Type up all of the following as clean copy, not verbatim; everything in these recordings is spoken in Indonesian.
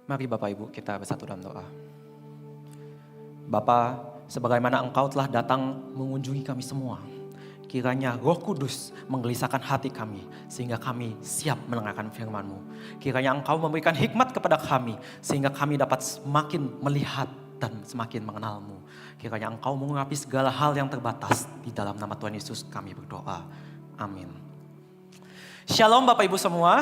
Mari Bapak Ibu kita bersatu dalam doa. Bapa, sebagaimana Engkau telah datang mengunjungi kami semua, kiranya Roh Kudus menggelisahkan hati kami sehingga kami siap mendengarkan firman-Mu. Kiranya Engkau memberikan hikmat kepada kami sehingga kami dapat semakin melihat dan semakin mengenal-Mu. Kiranya Engkau mengurapi segala hal yang terbatas. Di dalam nama Tuhan Yesus kami berdoa. Amin. Shalom Bapak Ibu semua.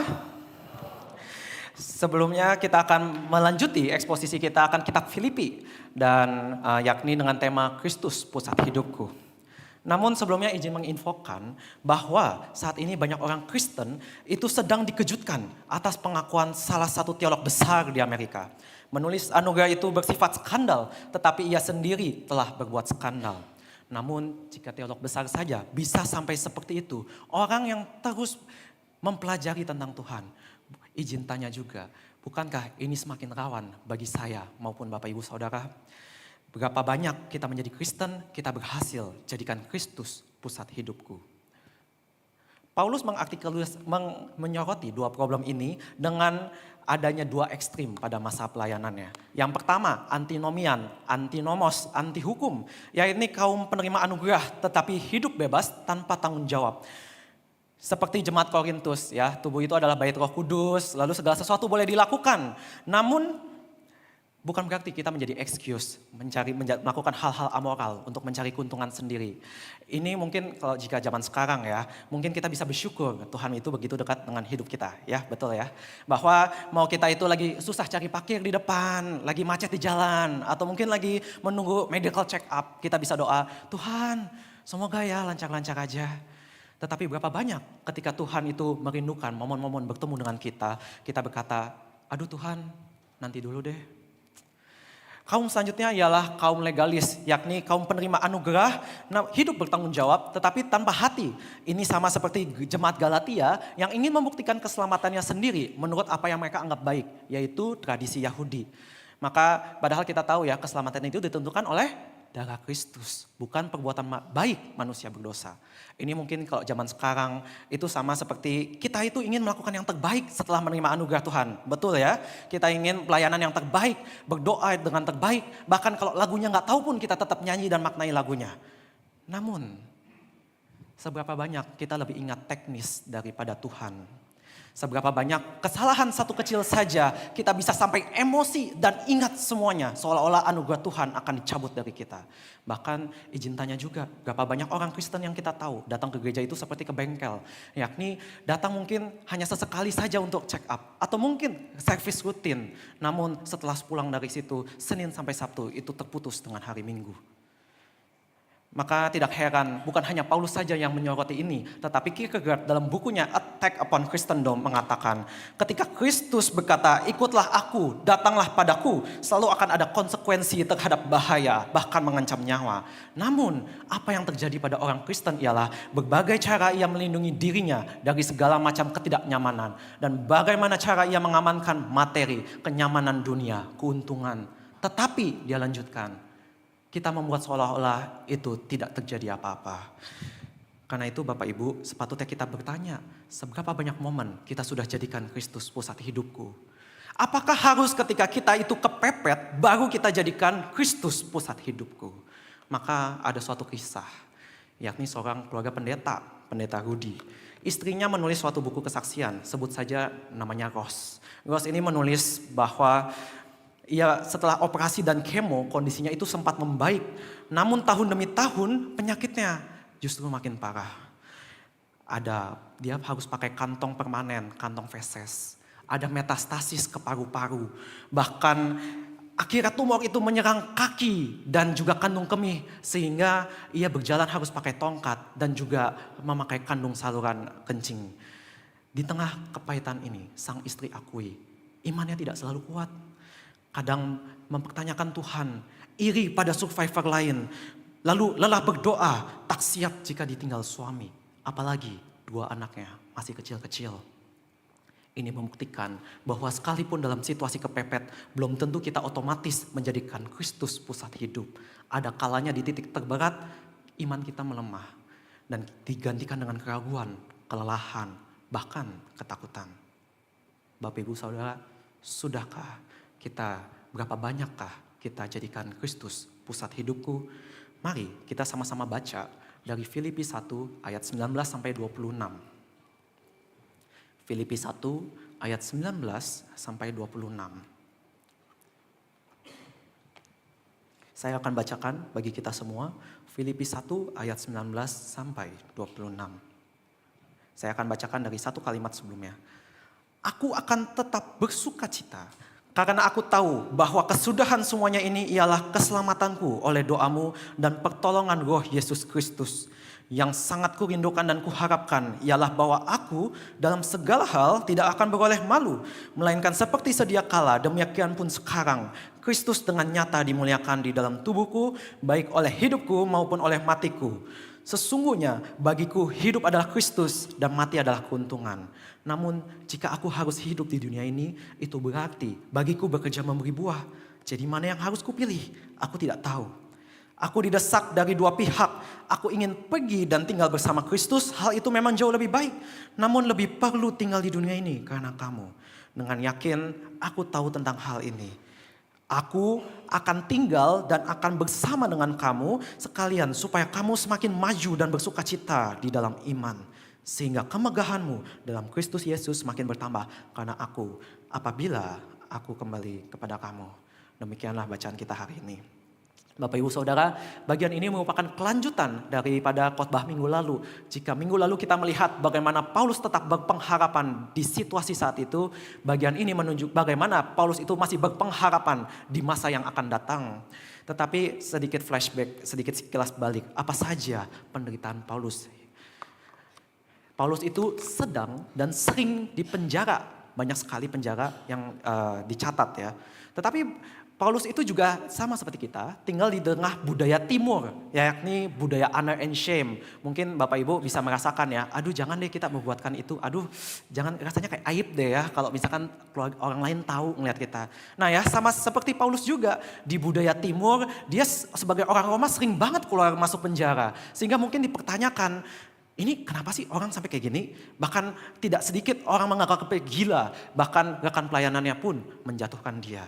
Sebelumnya kita akan melanjuti eksposisi kita akan kitab Filipi dan yakni dengan tema Kristus Pusat Hidupku. Namun sebelumnya izin menginfokan bahwa saat ini banyak orang Kristen itu sedang dikejutkan atas pengakuan salah satu teolog besar di Amerika. Menulis anugerah itu bersifat skandal, tetapi ia sendiri telah berbuat skandal. Namun jika teolog besar saja bisa sampai seperti itu, orang yang terus mempelajari tentang Tuhan, izin tanya juga, bukankah ini semakin rawan bagi saya maupun Bapak Ibu Saudara? Berapa banyak kita menjadi Kristen, kita berhasil jadikan Kristus pusat hidupku. Paulus menyoroti dua problem ini dengan adanya dua ekstrim pada masa pelayanannya. Yang pertama, antinomian, antinomos, anti hukum, yaitu kaum penerima anugerah tetapi hidup bebas tanpa tanggung jawab. Seperti jemaat Korintus ya, tubuh itu adalah bait Roh Kudus, lalu segala sesuatu boleh dilakukan. Namun bukan berarti kita menjadi excuse melakukan hal-hal amoral untuk mencari keuntungan sendiri. Ini mungkin kalau jika zaman sekarang ya, mungkin kita bisa bersyukur Tuhan itu begitu dekat dengan hidup kita, ya betul ya. Bahwa mau kita itu lagi susah cari parkir di depan, lagi macet di jalan, atau mungkin lagi menunggu medical check up, kita bisa doa, Tuhan semoga ya lancar-lancar aja. Tetapi berapa banyak ketika Tuhan itu merindukan momen-momen bertemu dengan kita berkata, aduh Tuhan nanti dulu deh. Kaum selanjutnya ialah kaum legalis, yakni kaum penerima anugerah, hidup bertanggung jawab tetapi tanpa hati. Ini sama seperti jemaat Galatia yang ingin membuktikan keselamatannya sendiri menurut apa yang mereka anggap baik, yaitu tradisi Yahudi. Maka padahal kita tahu ya keselamatan itu ditentukan oleh darah Kristus, bukan perbuatan baik manusia berdosa. Ini mungkin kalau zaman sekarang itu sama seperti kita itu ingin melakukan yang terbaik setelah menerima anugerah Tuhan. Betul ya, kita ingin pelayanan yang terbaik, berdoa dengan terbaik. Bahkan kalau lagunya gak tahu pun kita tetap nyanyi dan maknai lagunya. Namun, seberapa banyak kita lebih ingat teknis daripada Tuhan. Seberapa banyak kesalahan satu kecil saja kita bisa sampai emosi dan ingat semuanya seolah-olah anugerah Tuhan akan dicabut dari kita. Bahkan izin tanya juga berapa banyak orang Kristen yang kita tahu datang ke gereja itu seperti ke bengkel. Yakni datang mungkin hanya sesekali saja untuk check up atau mungkin servis rutin. Namun setelah pulang dari situ Senin sampai Sabtu itu terputus dengan hari Minggu. Maka tidak heran, bukan hanya Paulus saja yang menyoroti ini, tetapi Kierkegaard dalam bukunya Attack upon Christendom mengatakan, ketika Kristus berkata, ikutlah aku, datanglah padaku, selalu akan ada konsekuensi terhadap bahaya, bahkan mengancam nyawa. Namun, apa yang terjadi pada orang Kristen ialah berbagai cara ia melindungi dirinya dari segala macam ketidaknyamanan, dan bagaimana cara ia mengamankan materi, kenyamanan dunia, keuntungan. Tetapi dia lanjutkan, kita membuat seolah-olah itu tidak terjadi apa-apa. Karena itu Bapak Ibu, sepatutnya kita bertanya, seberapa banyak momen kita sudah jadikan Kristus pusat hidupku? Apakah harus ketika kita itu kepepet, baru kita jadikan Kristus pusat hidupku? Maka ada suatu kisah, yakni seorang keluarga pendeta Rudi. Istrinya menulis suatu buku kesaksian, sebut saja namanya Rose. Rose ini menulis bahwa ia setelah operasi dan kemo kondisinya itu sempat membaik. Namun tahun demi tahun penyakitnya justru makin parah. Dia harus pakai kantong permanen, kantong feses. Ada metastasis ke paru-paru. Bahkan akhirnya tumor itu menyerang kaki dan juga kandung kemih. Sehingga ia berjalan harus pakai tongkat dan juga memakai kandung saluran kencing. Di tengah kepahitan ini sang istri akui imannya tidak selalu kuat. Kadang mempertanyakan Tuhan, iri pada survivor lain, lalu lelah berdoa, tak siap jika ditinggal suami, apalagi dua anaknya masih kecil-kecil. Ini membuktikan bahwa sekalipun dalam situasi kepepet, belum tentu kita otomatis menjadikan Kristus pusat hidup. Ada kalanya di titik terberat, iman kita melemah dan digantikan dengan keraguan, kelelahan, bahkan ketakutan. Bapak Ibu Saudara, sudahkah berapa banyakkah kita jadikan Kristus pusat hidupku? Mari kita sama-sama baca dari Filipi 1 ayat 19 sampai 26. Filipi 1 ayat 19 sampai 26. Saya akan bacakan bagi kita semua Filipi 1 ayat 19 sampai 26. Saya akan bacakan dari satu kalimat sebelumnya. Aku akan tetap bersukacita karena aku tahu bahwa kesudahan semuanya ini ialah keselamatanku oleh doamu dan pertolongan Roh Yesus Kristus. Yang sangat kurindukan dan kuharapkan ialah bahwa aku dalam segala hal tidak akan beroleh malu, melainkan seperti sedia kala, demikian pun sekarang, Kristus dengan nyata dimuliakan di dalam tubuhku, baik oleh hidupku maupun oleh matiku. Sesungguhnya bagiku hidup adalah Kristus dan mati adalah keuntungan. Namun jika aku harus hidup di dunia ini, itu berarti bagiku bekerja memberi buah. Jadi mana yang harus kupilih? Aku tidak tahu. Aku didesak dari dua pihak. Aku ingin pergi dan tinggal bersama Kristus. Hal itu memang jauh lebih baik. Namun lebih perlu tinggal di dunia ini karena kamu. Dengan yakin aku tahu tentang hal ini. Aku akan tinggal dan akan bersama dengan kamu sekalian supaya kamu semakin maju dan bersukacita di dalam iman. Sehingga kemegahanmu dalam Kristus Yesus semakin bertambah karena aku apabila aku kembali kepada kamu. Demikianlah bacaan kita hari ini. Bapak Ibu Saudara, bagian ini merupakan kelanjutan daripada khotbah minggu lalu. Jika minggu lalu kita melihat bagaimana Paulus tetap berpengharapan di situasi saat itu, bagian ini menunjuk bagaimana Paulus itu masih berpengharapan di masa yang akan datang. Tetapi sedikit flashback, sedikit sekilas balik, apa saja penderitaan Paulus. Paulus itu sedang dan sering dipenjara, banyak sekali penjara yang dicatat ya. Tetapi Paulus itu juga sama seperti kita, tinggal di tengah budaya timur, yakni budaya honor and shame. Mungkin Bapak Ibu bisa merasakan ya, aduh jangan deh kita membuatkan itu, aduh jangan, rasanya kayak aib deh ya kalau misalkan orang lain tahu ngeliat kita. Nah ya sama seperti Paulus juga, di budaya timur dia sebagai orang Roma sering banget keluar masuk penjara. Sehingga mungkin dipertanyakan, ini kenapa sih orang sampai kayak gini? Bahkan tidak sedikit orang menganggap gila, bahkan rekan pelayanannya pun menjatuhkan dia.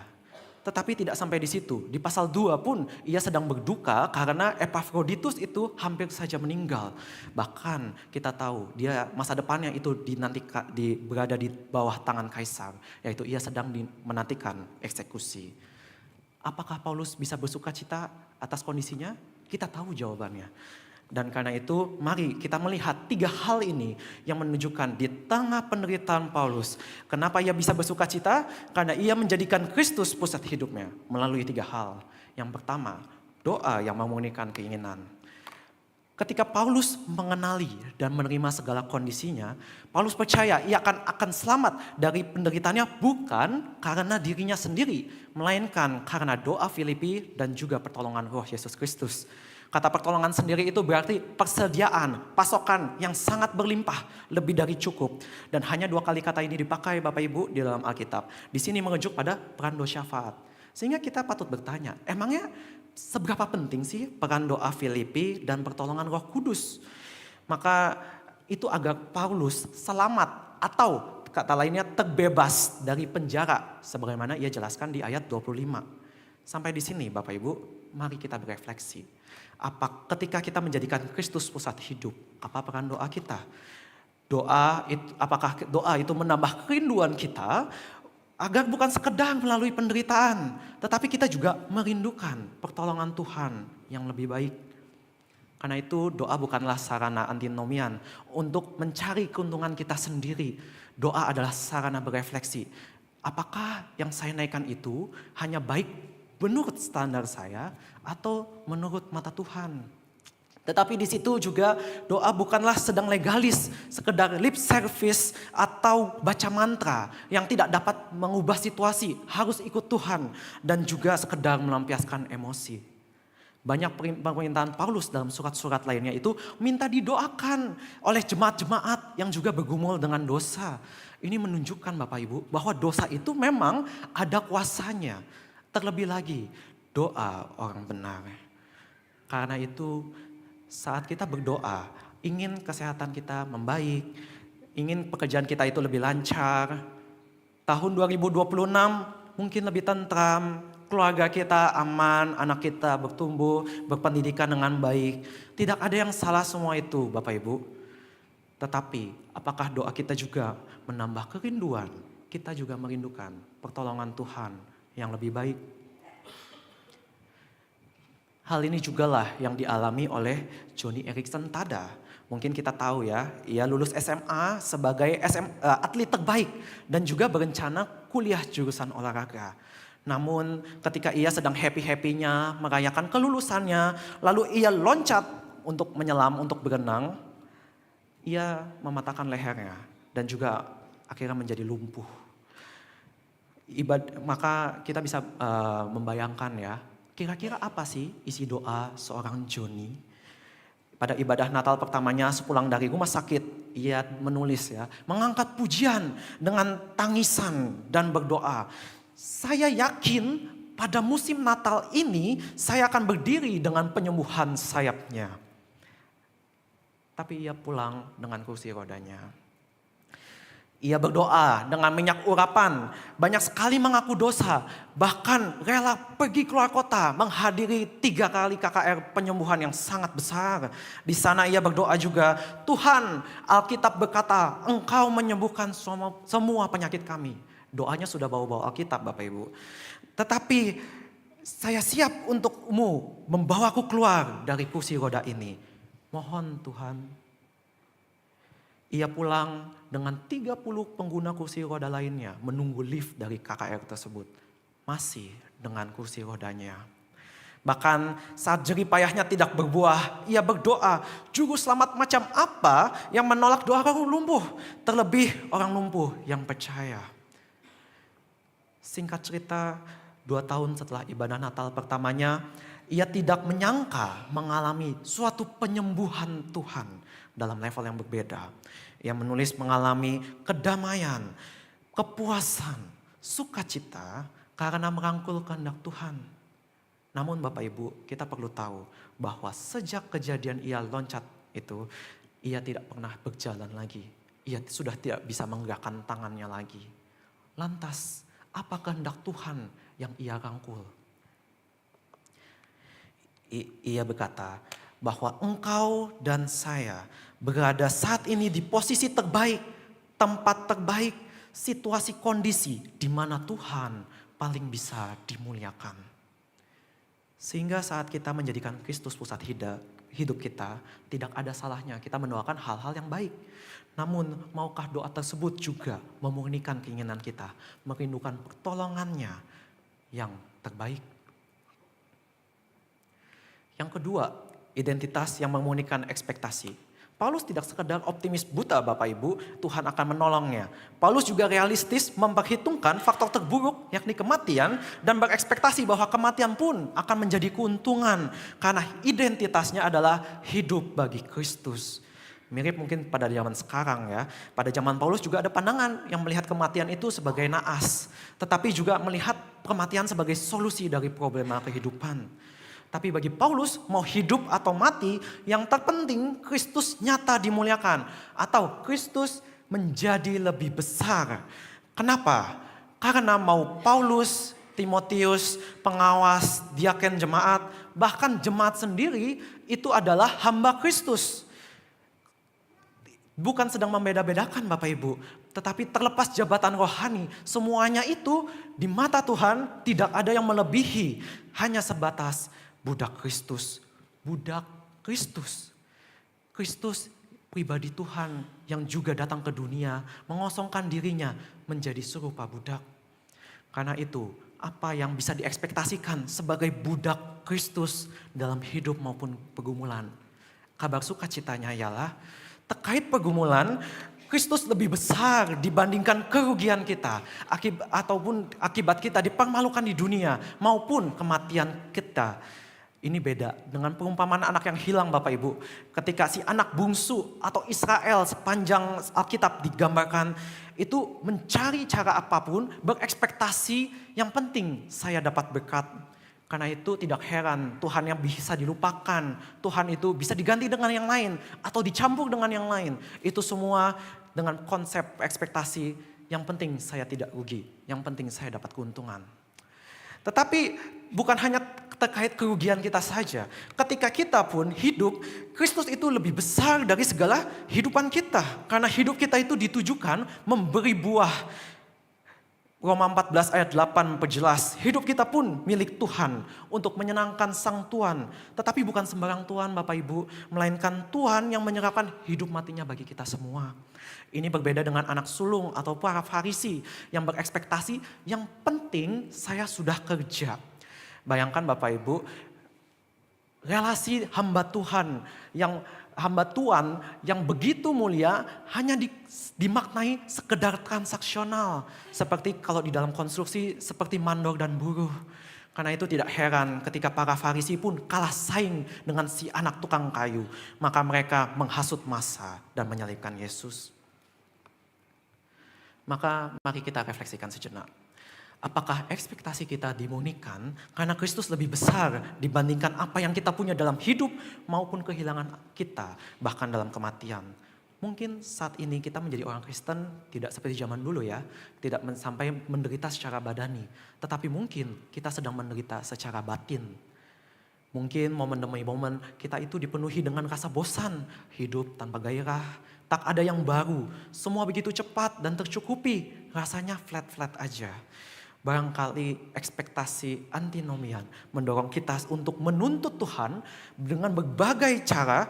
Tetapi tidak sampai di situ. Di pasal 2 pun ia sedang berduka karena Epafroditus itu hampir saja meninggal. Bahkan kita tahu dia masa depannya itu berada di bawah tangan kaisar. Yaitu ia sedang menantikan eksekusi. Apakah Paulus bisa bersukacita atas kondisinya? Kita tahu jawabannya. Dan karena itu mari kita melihat 3 hal ini yang menunjukkan di tengah penderitaan Paulus. Kenapa ia bisa bersukacita? Karena ia menjadikan Kristus pusat hidupnya melalui 3 hal. Yang pertama, doa yang memurnikan keinginan. Ketika Paulus mengenali dan menerima segala kondisinya, Paulus percaya ia akan selamat dari penderitaannya bukan karena dirinya sendiri, melainkan karena doa Filipi dan juga pertolongan Roh Yesus Kristus. Kata pertolongan sendiri itu berarti persediaan, pasokan yang sangat berlimpah, lebih dari cukup. Dan hanya 2 kali kata ini dipakai Bapak Ibu di dalam Alkitab. Di sini mengejuk pada peran doa syafaat. Sehingga kita patut bertanya, emangnya seberapa penting sih peran doa Filipi dan pertolongan Roh Kudus? Maka itu agar Paulus selamat atau kata lainnya terbebas dari penjara. Sebagaimana ia jelaskan di ayat 25. Sampai di sini Bapak Ibu, mari kita berefleksi. Ketika kita menjadikan Kristus pusat hidup, apa peran doa kita? Apakah doa itu menambah kerinduan kita agar bukan sekedar melalui penderitaan, tetapi kita juga merindukan pertolongan Tuhan yang lebih baik. Karena itu doa bukanlah sarana antinomian untuk mencari keuntungan kita sendiri. Doa adalah sarana berefleksi. Apakah yang saya naikkan itu hanya baik menurut standar saya atau menurut mata Tuhan? Tetapi di situ juga doa bukanlah sedang legalis, sekedar lip service atau baca mantra yang tidak dapat mengubah situasi, harus ikut Tuhan dan juga sekedar melampiaskan emosi. Banyak permintaan Paulus dalam surat-surat lainnya itu minta didoakan oleh jemaat-jemaat yang juga bergumul dengan dosa. Ini menunjukkan Bapak Ibu bahwa dosa itu memang ada kuasanya. Terlebih lagi doa orang benar. Karena itu saat kita berdoa, ingin kesehatan kita membaik, ingin pekerjaan kita itu lebih lancar. Tahun 2026 mungkin lebih tentram, keluarga kita aman, anak kita bertumbuh, berpendidikan dengan baik. Tidak ada yang salah semua itu Bapak Ibu. Tetapi apakah doa kita juga menambah kerinduan? Kita juga merindukan pertolongan Tuhan yang lebih baik. Hal ini jugalah yang dialami oleh Joni Eareckson Tada. Mungkin kita tahu ya, ia lulus SMA sebagai atlet terbaik dan juga berencana kuliah jurusan olahraga. Namun ketika ia sedang happy-happynya merayakan kelulusannya, lalu ia loncat untuk menyelam, untuk berenang, ia mematahkan lehernya dan juga akhirnya menjadi lumpuh. Maka kita bisa membayangkan ya, kira-kira apa sih isi doa seorang Joni? Pada ibadah Natal pertamanya sepulang dari rumah sakit, ia menulis ya, mengangkat pujian dengan tangisan dan berdoa. Saya yakin pada musim Natal ini saya akan berdiri dengan penyembuhan sayapnya. Tapi ia pulang dengan kursi rodanya. Ia berdoa dengan minyak urapan, banyak sekali mengaku dosa, bahkan rela pergi keluar kota menghadiri 3 kali KKR penyembuhan yang sangat besar. Di sana ia berdoa juga, Tuhan, Alkitab berkata, Engkau menyembuhkan semua penyakit kami. Doanya sudah bawa-bawa Alkitab Bapak Ibu. Tetapi saya siap untukmu membawaku keluar dari kursi roda ini. Mohon Tuhan. Ia pulang dengan 30 pengguna kursi roda lainnya menunggu lift dari KKR tersebut. Masih dengan kursi rodanya. Bahkan saat jerih payahnya tidak berbuah, ia berdoa, juru selamat macam apa yang menolak doa orang lumpuh, terlebih orang lumpuh yang percaya. Singkat cerita, 2 tahun setelah ibadah Natal pertamanya, ia tidak menyangka mengalami suatu penyembuhan Tuhan dalam level yang berbeda. Ia menulis mengalami kedamaian, kepuasan, sukacita karena merangkul kehendak Tuhan. Namun Bapak Ibu, kita perlu tahu bahwa sejak kejadian ia loncat itu, ia tidak pernah berjalan lagi. Ia sudah tidak bisa menggerakkan tangannya lagi. Lantas, apa kehendak Tuhan yang ia rangkul? Ia berkata bahwa engkau dan saya berada saat ini di posisi terbaik, tempat terbaik, situasi kondisi di mana Tuhan paling bisa dimuliakan. Sehingga saat kita menjadikan Kristus pusat hidup kita, tidak ada salahnya kita mendoakan hal-hal yang baik. Namun maukah doa tersebut juga memurnikan keinginan kita, merindukan pertolongannya yang terbaik. Yang kedua, identitas yang memurnikan ekspektasi. Paulus tidak sekedar optimis buta Bapak Ibu, Tuhan akan menolongnya. Paulus juga realistis memperhitungkan faktor terburuk yakni kematian dan berekspektasi bahwa kematian pun akan menjadi keuntungan karena identitasnya adalah hidup bagi Kristus. Mirip mungkin pada zaman sekarang ya. Pada zaman Paulus juga ada pandangan yang melihat kematian itu sebagai naas. Tetapi juga melihat kematian sebagai solusi dari problema kehidupan. Tapi bagi Paulus mau hidup atau mati yang terpenting Kristus nyata dimuliakan. Atau Kristus menjadi lebih besar. Kenapa? Karena mau Paulus, Timotius, pengawas, diaken jemaat, bahkan jemaat sendiri itu adalah hamba Kristus. Bukan sedang membeda-bedakan Bapak Ibu, tetapi terlepas jabatan rohani, semuanya itu di mata Tuhan tidak ada yang melebihi, hanya sebatas budak Kristus. Budak Kristus. Kristus pribadi Tuhan yang juga datang ke dunia, mengosongkan dirinya menjadi serupa budak. Karena itu, apa yang bisa diekspektasikan sebagai budak Kristus dalam hidup maupun pergumulan? Kabar sukacitanya ialah terkait pergumulan, Kristus lebih besar dibandingkan kerugian kita ataupun akibat kita dipermalukan di dunia maupun kematian kita. Ini beda dengan perumpamaan anak yang hilang Bapak Ibu. Ketika si anak bungsu atau Israel sepanjang Alkitab digambarkan itu mencari cara apapun, berekspektasi yang penting saya dapat berkat. Karena itu tidak heran Tuhan yang bisa dilupakan, Tuhan itu bisa diganti dengan yang lain atau dicampur dengan yang lain. Itu semua dengan konsep ekspektasi yang penting saya tidak rugi, yang penting saya dapat keuntungan. Tetapi bukan hanya terkait kerugian kita saja. Ketika kita pun hidup, Kristus itu lebih besar dari segala hidupan kita. Karena hidup kita itu ditujukan memberi buah. Roma 14 ayat 8 perjelas, hidup kita pun milik Tuhan untuk menyenangkan Sang Tuhan. Tetapi bukan sembarang Tuhan Bapak Ibu, melainkan Tuhan yang menyerahkan hidup matinya bagi kita semua. Ini berbeda dengan anak sulung atau para Farisi yang berekspektasi yang penting saya sudah kerja. Bayangkan Bapak Ibu, relasi hamba Tuhan yang begitu mulia hanya dimaknai sekedar transaksional. Seperti kalau di dalam konstruksi seperti mandor dan buruh. Karena itu tidak heran ketika para Farisi pun kalah saing dengan si anak tukang kayu. Maka mereka menghasut massa dan menyalibkan Yesus. Maka mari kita refleksikan sejenak. Apakah ekspektasi kita dimurnikan karena Kristus lebih besar dibandingkan apa yang kita punya dalam hidup maupun kehilangan kita bahkan dalam kematian. Mungkin saat ini kita menjadi orang Kristen tidak seperti zaman dulu ya, tidak sampai menderita secara badani. Tetapi mungkin kita sedang menderita secara batin. Mungkin momen demi momen kita itu dipenuhi dengan rasa bosan, hidup tanpa gairah, tak ada yang baru, semua begitu cepat dan tercukupi, rasanya flat-flat aja. Barangkali ekspektasi antinomian mendorong kita untuk menuntut Tuhan dengan berbagai cara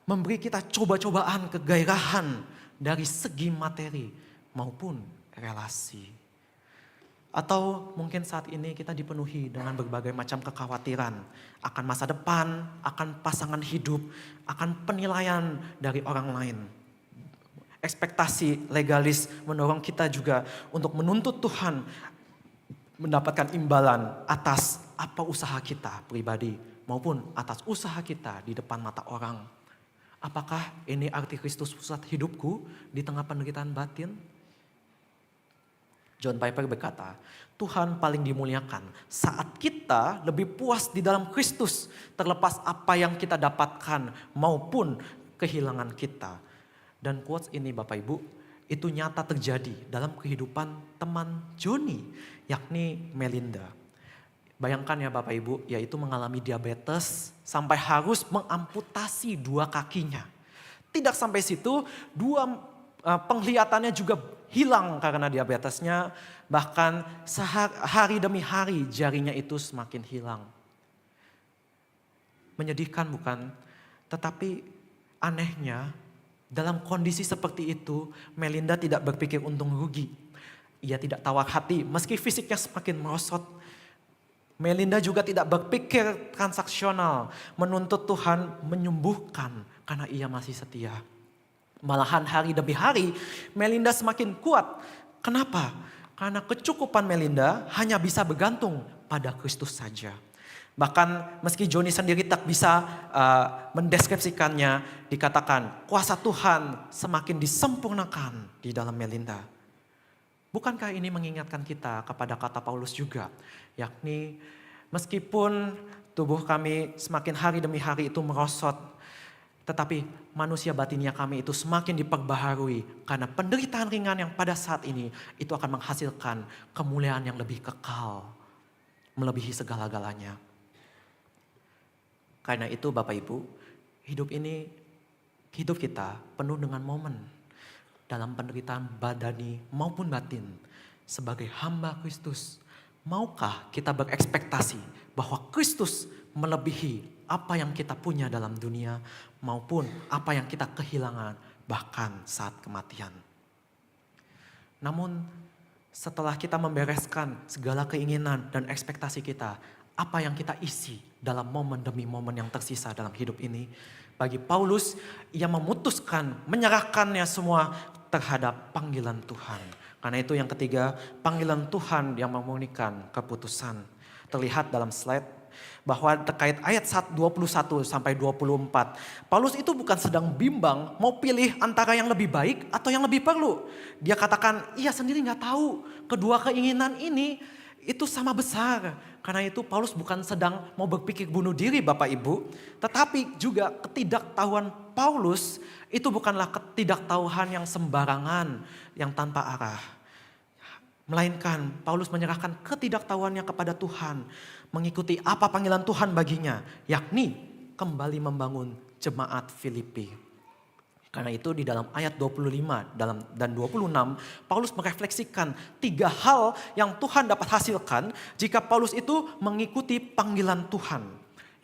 memberi kita coba-cobaan kegairahan dari segi materi maupun relasi. Atau mungkin saat ini kita dipenuhi dengan berbagai macam kekhawatiran akan masa depan, akan pasangan hidup, akan penilaian dari orang lain. Ekspektasi legalis mendorong kita juga untuk menuntut Tuhan mendapatkan imbalan atas apa usaha kita pribadi maupun atas usaha kita di depan mata orang. Apakah ini arti Kristus pusat hidupku di tengah penderitaan batin? John Piper berkata, Tuhan paling dimuliakan saat kita lebih puas di dalam Kristus terlepas apa yang kita dapatkan maupun kehilangan kita. Dan quotes ini Bapak Ibu, itu nyata terjadi dalam kehidupan teman Joni, yakni Melinda. Bayangkan ya Bapak Ibu, yaitu mengalami diabetes sampai harus mengamputasi 2 kakinya. Tidak sampai situ, 2 penglihatannya juga hilang karena diabetesnya. Bahkan hari demi hari jarinya itu semakin hilang. Menyedihkan bukan? Tetapi anehnya, dalam kondisi seperti itu, Melinda tidak berpikir untung rugi. Ia tidak tawar hati, meski fisiknya semakin merosot. Melinda juga tidak berpikir transaksional, menuntut Tuhan menyembuhkan karena ia masih setia. Malahan hari demi hari, Melinda semakin kuat. Kenapa? Karena kecukupan Melinda hanya bisa bergantung pada Kristus saja. Bahkan meski Joni sendiri tak bisa mendeskripsikannya, dikatakan kuasa Tuhan semakin disempurnakan di dalam Melinda. Bukankah ini mengingatkan kita kepada kata Paulus juga, yakni meskipun tubuh kami semakin hari demi hari itu merosot, tetapi manusia batinnya kami itu semakin diperbaharui karena penderitaan ringan yang pada saat ini itu akan menghasilkan kemuliaan yang lebih kekal, melebihi segala-galanya. Karena itu Bapak Ibu, hidup kita penuh dengan momen dalam penderitaan badani maupun batin. Sebagai hamba Kristus, maukah kita berekspektasi bahwa Kristus melebihi apa yang kita punya dalam dunia maupun apa yang kita kehilangan bahkan saat kematian. Namun setelah kita membereskan segala keinginan dan ekspektasi kita, apa yang kita isi dalam momen demi momen yang tersisa dalam hidup ini. Bagi Paulus, ia memutuskan menyerahkannya semua terhadap panggilan Tuhan. Karena itu yang ketiga, panggilan Tuhan yang memurnikan keputusan. Terlihat dalam slide bahwa terkait ayat 21 sampai 24. Paulus itu bukan sedang bimbang mau pilih antara yang lebih baik atau yang lebih perlu. Dia katakan, ia sendiri gak tahu kedua keinginan ini itu sama besar. Karena itu Paulus bukan sedang mau berpikir bunuh diri Bapak Ibu. Tetapi juga ketidaktahuan Paulus itu bukanlah ketidaktahuan yang sembarangan, yang tanpa arah. Melainkan Paulus menyerahkan ketidaktahuannya kepada Tuhan, mengikuti apa panggilan Tuhan baginya, yakni kembali membangun jemaat Filipi. Karena itu di dalam ayat 25 dan 26, Paulus merefleksikan 3 hal yang Tuhan dapat hasilkan jika Paulus itu mengikuti panggilan Tuhan.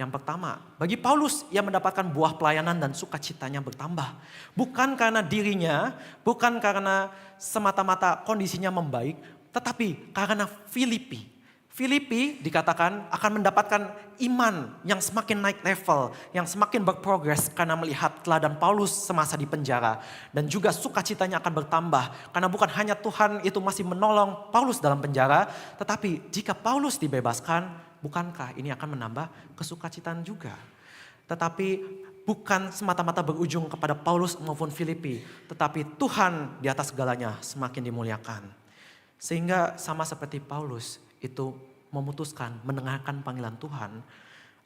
Yang pertama, bagi Paulus ia mendapatkan buah pelayanan dan sukacitanya bertambah. Bukan karena dirinya, bukan karena semata-mata kondisinya membaik, tetapi karena Filipi. Filipi dikatakan akan mendapatkan iman yang semakin naik level, yang semakin berprogres karena melihat teladan Paulus semasa di penjara. Dan juga sukacitanya akan bertambah, karena bukan hanya Tuhan itu masih menolong Paulus dalam penjara, tetapi jika Paulus dibebaskan, bukankah ini akan menambah kesukacitaan juga? Tetapi bukan semata-mata berujung kepada Paulus maupun Filipi, tetapi Tuhan di atas segalanya semakin dimuliakan. Sehingga sama seperti Paulus itu memutuskan mendengarkan panggilan Tuhan,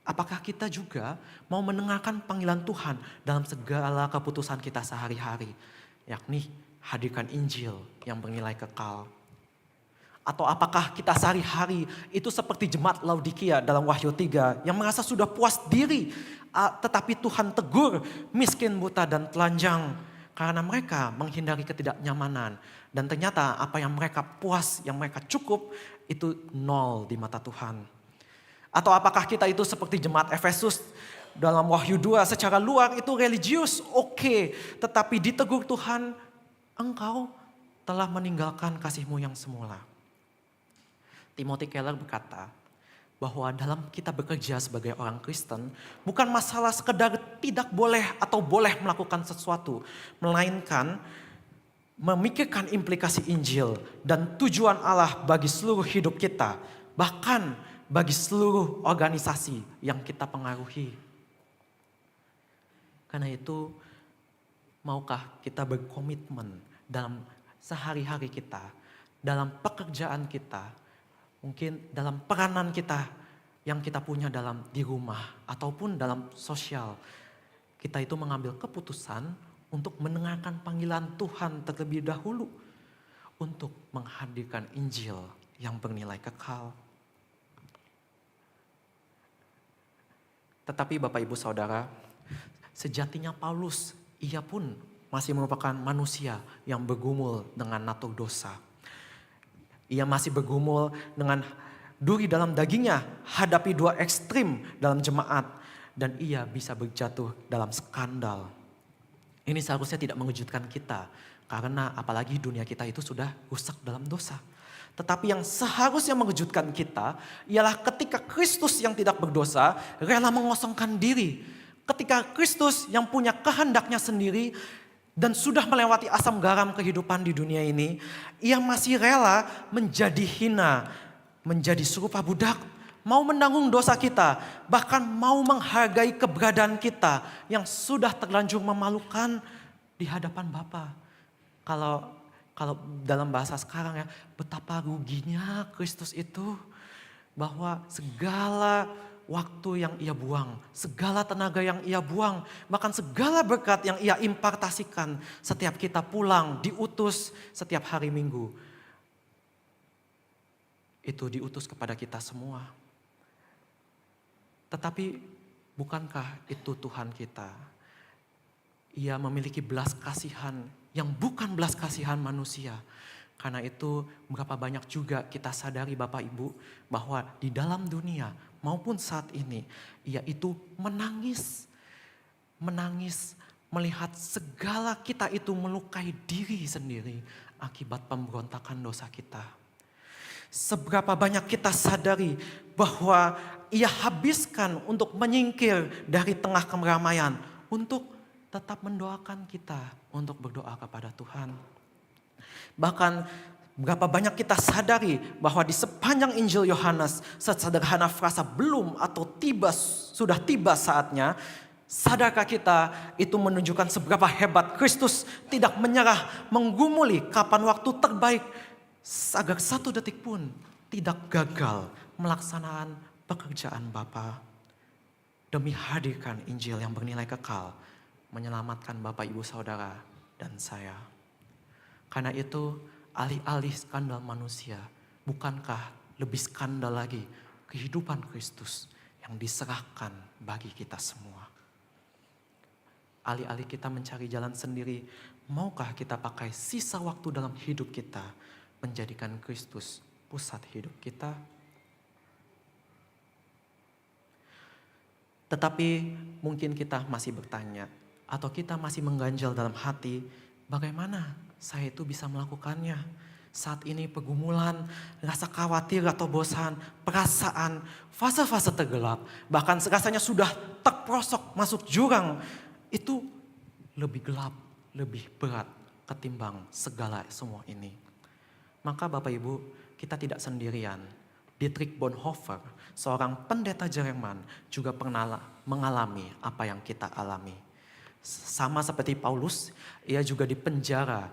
apakah kita juga mau mendengarkan panggilan Tuhan dalam segala keputusan kita sehari-hari, yakni hadirkan Injil yang bernilai kekal? Atau apakah kita sehari-hari itu seperti jemaat Laodikia dalam Wahyu 3 yang merasa sudah puas diri, tetapi Tuhan tegur miskin, buta, dan telanjang karena mereka menghindari ketidaknyamanan. Dan ternyata apa yang mereka puas, yang mereka cukup, itu nol di mata Tuhan. Atau apakah kita itu seperti jemaat Efesus dalam Wahyu 2, secara luar itu religius, oke, tetapi ditegur Tuhan, engkau telah meninggalkan kasihmu yang semula. Timothy Keller berkata bahwa dalam kita bekerja sebagai orang Kristen, bukan masalah sekedar tidak boleh atau boleh melakukan sesuatu, melainkan memikirkan implikasi Injil dan tujuan Allah bagi seluruh hidup kita, bahkan bagi seluruh organisasi yang kita pengaruhi. Karena itu, maukah kita berkomitmen dalam sehari-hari kita, dalam pekerjaan kita, mungkin dalam peranan kita yang kita punya di rumah ataupun dalam sosial. Kita itu mengambil keputusan untuk mendengarkan panggilan Tuhan terlebih dahulu. Untuk menghadirkan Injil yang bernilai kekal. Tetapi Bapak Ibu Saudara, sejatinya Paulus, ia pun masih merupakan manusia yang bergumul dengan natur dosa. Ia masih bergumul dengan duri dalam dagingnya, hadapi 2 ekstrim dalam jemaat, dan ia bisa berjatuh dalam skandal. Ini seharusnya tidak mengejutkan kita, karena apalagi dunia kita itu sudah rusak dalam dosa. Tetapi yang seharusnya mengejutkan kita ialah ketika Kristus yang tidak berdosa rela mengosongkan diri. Ketika Kristus yang punya kehendaknya sendiri dan sudah melewati asam garam kehidupan di dunia ini, ia masih rela menjadi hina, menjadi serupa budak, mau menanggung dosa kita, bahkan mau menghargai keberadaan kita yang sudah terlanjur memalukan di hadapan Bapa. Kalau dalam bahasa sekarang ya, betapa ruginya Kristus itu, bahwa segala waktu yang ia buang, segala tenaga yang ia buang, bahkan segala berkat yang ia impartasikan setiap kita pulang, diutus setiap hari Minggu. Itu diutus kepada kita semua. Tetapi bukankah itu Tuhan kita? Ia memiliki belas kasihan yang bukan belas kasihan manusia. Karena itu berapa banyak juga kita sadari Bapak Ibu bahwa di dalam dunia maupun saat ini ia itu menangis melihat segala kita itu melukai diri sendiri akibat pemberontakan dosa kita. Seberapa banyak kita sadari bahwa ia habiskan untuk menyingkir dari tengah keramaian untuk tetap mendoakan kita untuk berdoa kepada Tuhan. Bahkan berapa banyak kita sadari bahwa di sepanjang Injil Yohanes, sesederhana frasa belum atau sudah tiba saatnya, sadarkah kita itu menunjukkan seberapa hebat Kristus tidak menyerah, menggumuli kapan waktu terbaik agar 1 detik pun tidak gagal melaksanakan pekerjaan Bapa demi hadirkan Injil yang bernilai kekal, menyelamatkan Bapak Ibu Saudara dan saya. Karena itu alih-alih skandal manusia, bukankah lebih skandal lagi kehidupan Kristus yang diserahkan bagi kita semua? Alih-alih kita mencari jalan sendiri, maukah kita pakai sisa waktu dalam hidup kita menjadikan Kristus pusat hidup kita? Tetapi mungkin kita masih bertanya, atau kita masih mengganjal dalam hati, bagaimana saya itu bisa melakukannya? Saat ini pergumulan, rasa khawatir atau bosan, perasaan, fase-fase tergelap, bahkan rasanya sudah terperosok masuk jurang, itu lebih gelap, lebih berat ketimbang segala semua ini. Maka Bapak Ibu, kita tidak sendirian. Dietrich Bonhoeffer, seorang pendeta Jerman, juga pernah mengalami apa yang kita alami. Sama seperti Paulus, ia juga dipenjara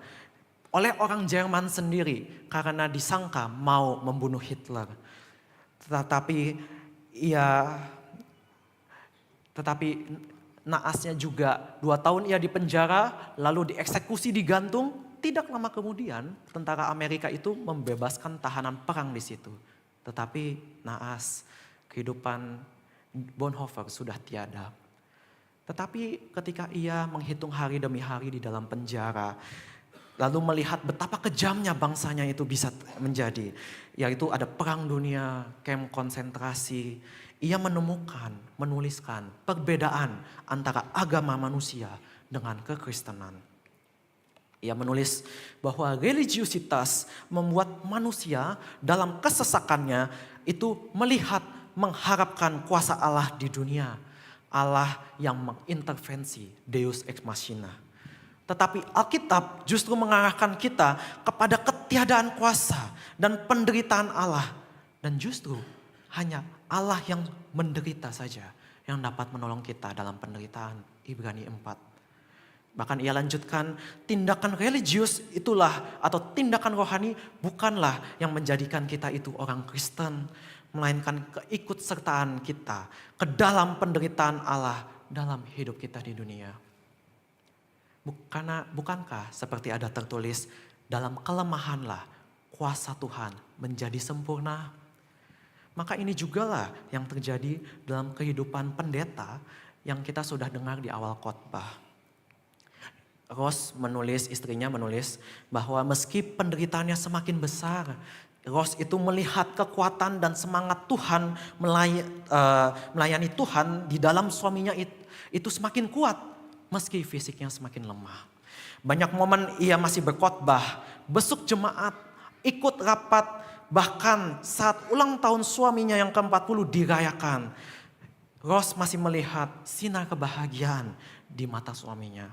oleh orang Jerman sendiri karena disangka mau membunuh Hitler. Tetapi naasnya juga 2 tahun ia dipenjara, lalu dieksekusi, digantung. Tidak lama kemudian tentara Amerika itu membebaskan tahanan perang di situ. Tetapi naas, kehidupan Bonhoeffer sudah tiada. Tetapi ketika ia menghitung hari demi hari di dalam penjara, lalu melihat betapa kejamnya bangsanya itu bisa menjadi, yaitu ada perang dunia, kamp konsentrasi, ia menuliskan perbedaan antara agama manusia dengan kekristenan. Ia menulis bahwa religiusitas membuat manusia dalam kesesakannya itu mengharapkan kuasa Allah di dunia. Allah yang mengintervensi, Deus ex machina. Tetapi Alkitab justru mengarahkan kita kepada ketiadaan kuasa dan penderitaan Allah. Dan justru hanya Allah yang menderita saja yang dapat menolong kita dalam penderitaan. Ibrani 4. Bahkan ia lanjutkan, tindakan religius itulah atau tindakan rohani bukanlah yang menjadikan kita itu orang Kristen. Melainkan keikutsertaan kita ke dalam penderitaan Allah dalam hidup kita di dunia. Bukankah seperti ada tertulis, dalam kelemahanlah kuasa Tuhan menjadi sempurna. Maka ini jugalah yang terjadi dalam kehidupan pendeta yang kita sudah dengar di awal khotbah. Istrinya menulis bahwa meski penderitaannya semakin besar, Rose itu melihat kekuatan dan semangat Tuhan melayani Tuhan di dalam suaminya itu semakin kuat meski fisiknya semakin lemah. Banyak momen ia masih berkhotbah, besuk jemaat, ikut rapat, bahkan saat ulang tahun suaminya yang ke-40 dirayakan. Rose masih melihat sinar kebahagiaan di mata suaminya.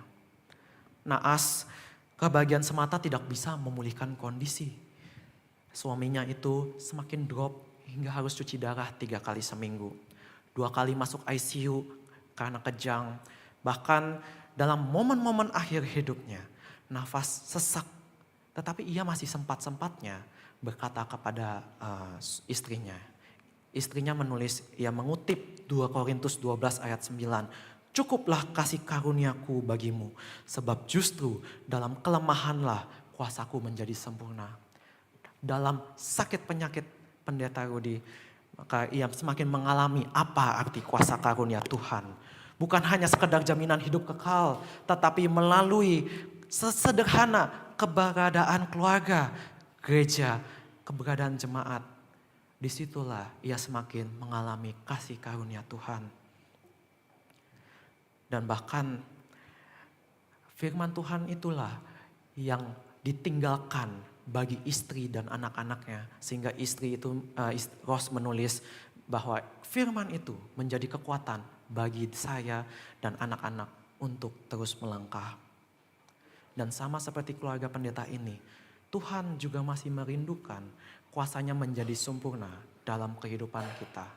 Naas, kebahagiaan semata tidak bisa memulihkan kondisi. Suaminya itu semakin drop hingga harus cuci darah 3 kali seminggu. 2 kali masuk ICU karena kejang. Bahkan dalam momen-momen akhir hidupnya, nafas sesak. Tetapi ia masih sempat-sempatnya berkata kepada istrinya. Istrinya menulis, ia mengutip 2 Korintus 12 ayat 9. Cukuplah kasih karuniaku bagimu, sebab justru dalam kelemahanlah kuasaku menjadi sempurna. Dalam sakit penyakit pendeta Rudi, maka ia semakin mengalami apa arti kuasa karunia Tuhan. Bukan hanya sekedar jaminan hidup kekal, tetapi melalui sesederhana keberadaan keluarga, gereja, keberadaan jemaat. Disitulah ia semakin mengalami kasih karunia Tuhan. Dan bahkan firman Tuhan itulah yang ditinggalkan bagi istri dan anak-anaknya. Sehingga istri itu, Rose menulis bahwa firman itu menjadi kekuatan bagi saya dan anak-anak untuk terus melangkah. Dan sama seperti keluarga pendeta ini, Tuhan juga masih merindukan kuasanya menjadi sempurna dalam kehidupan kita.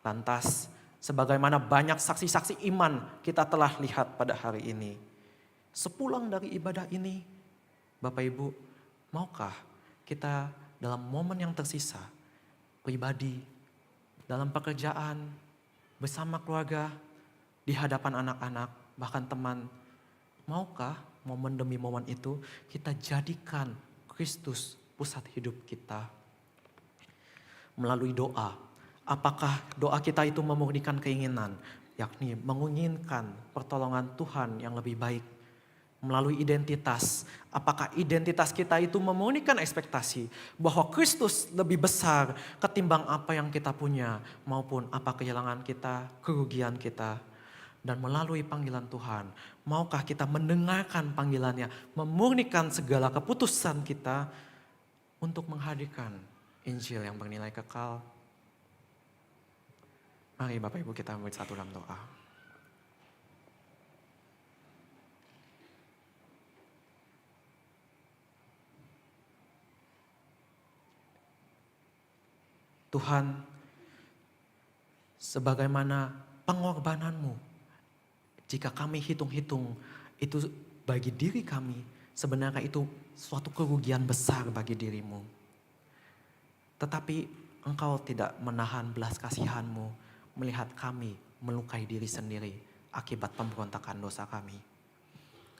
Lantas, sebagaimana banyak saksi-saksi iman kita telah lihat pada hari ini. Sepulang dari ibadah ini, Bapak Ibu, maukah kita dalam momen yang tersisa, pribadi, dalam pekerjaan, bersama keluarga, di hadapan anak-anak, bahkan teman, maukah momen demi momen itu kita jadikan Kristus pusat hidup kita. Melalui doa, apakah doa kita itu memurnikan keinginan, yakni menginginkan pertolongan Tuhan yang lebih baik. Melalui identitas, apakah identitas kita itu memurnikan ekspektasi bahwa Kristus lebih besar ketimbang apa yang kita punya maupun apa kehilangan kita, kerugian kita. Dan melalui panggilan Tuhan, maukah kita mendengarkan panggilannya, memurnikan segala keputusan kita untuk menghadirkan Injil yang bernilai kekal. Mari Bapak Ibu kita bersatu dalam doa. Tuhan, sebagaimana pengorbananmu, jika kami hitung-hitung itu bagi diri kami, sebenarnya itu suatu kerugian besar bagi dirimu. Tetapi Engkau tidak menahan belas kasihan-Mu melihat kami melukai diri sendiri akibat pemberontakan dosa kami.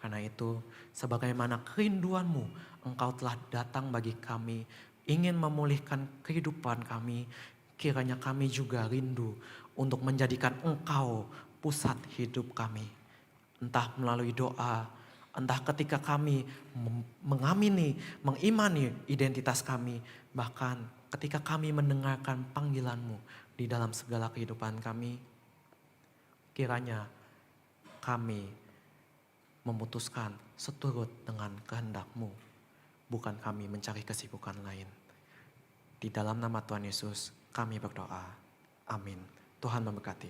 Karena itu, sebagaimana kerinduan-Mu, Engkau telah datang bagi kami, ingin memulihkan kehidupan kami, kiranya kami juga rindu untuk menjadikan Engkau pusat hidup kami. Entah melalui doa, entah ketika kami mengamini, mengimani identitas kami, bahkan ketika kami mendengarkan panggilan-Mu di dalam segala kehidupan kami, kiranya kami memutuskan seturut dengan kehendak-Mu, bukan kami mencari kesibukan lain. Di dalam nama Tuhan Yesus kami berdoa. Amin. Tuhan memberkati.